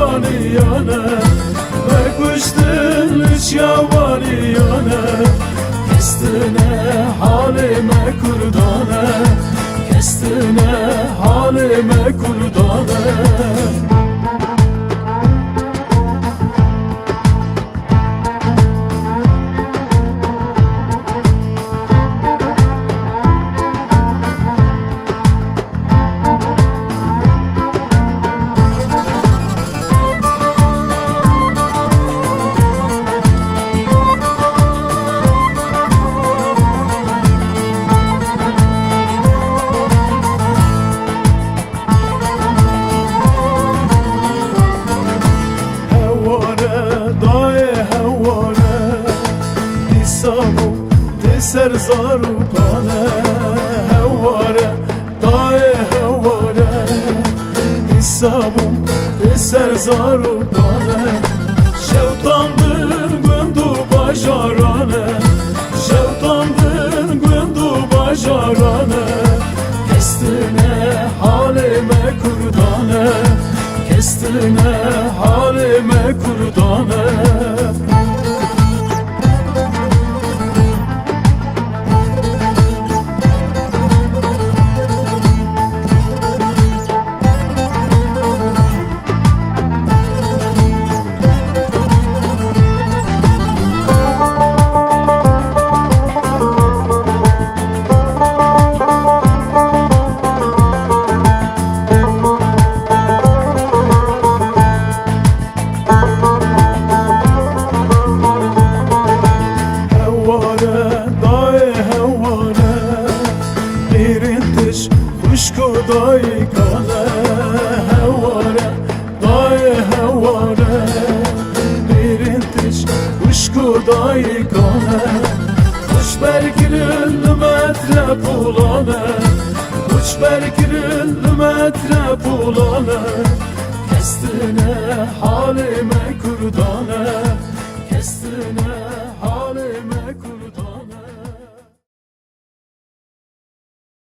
yavaniyane Ve kuştun üç yavaniyane Kestine halime kurdane Kestine halime kurdane Ser zaru kane hevare dae hevare Nisabum ser zaru kane Şevtandır gündu bajarane Şevtandır gündu bajarane Kestine halime kurdane Kestine halime kurdane Kuşku dayı kane hevare dayı hevare Birintiş kuşku dayı kane Kuş berkirildi metre pulane Kuş berkirildi metre pulane Kestine halime kurdane Kestine halime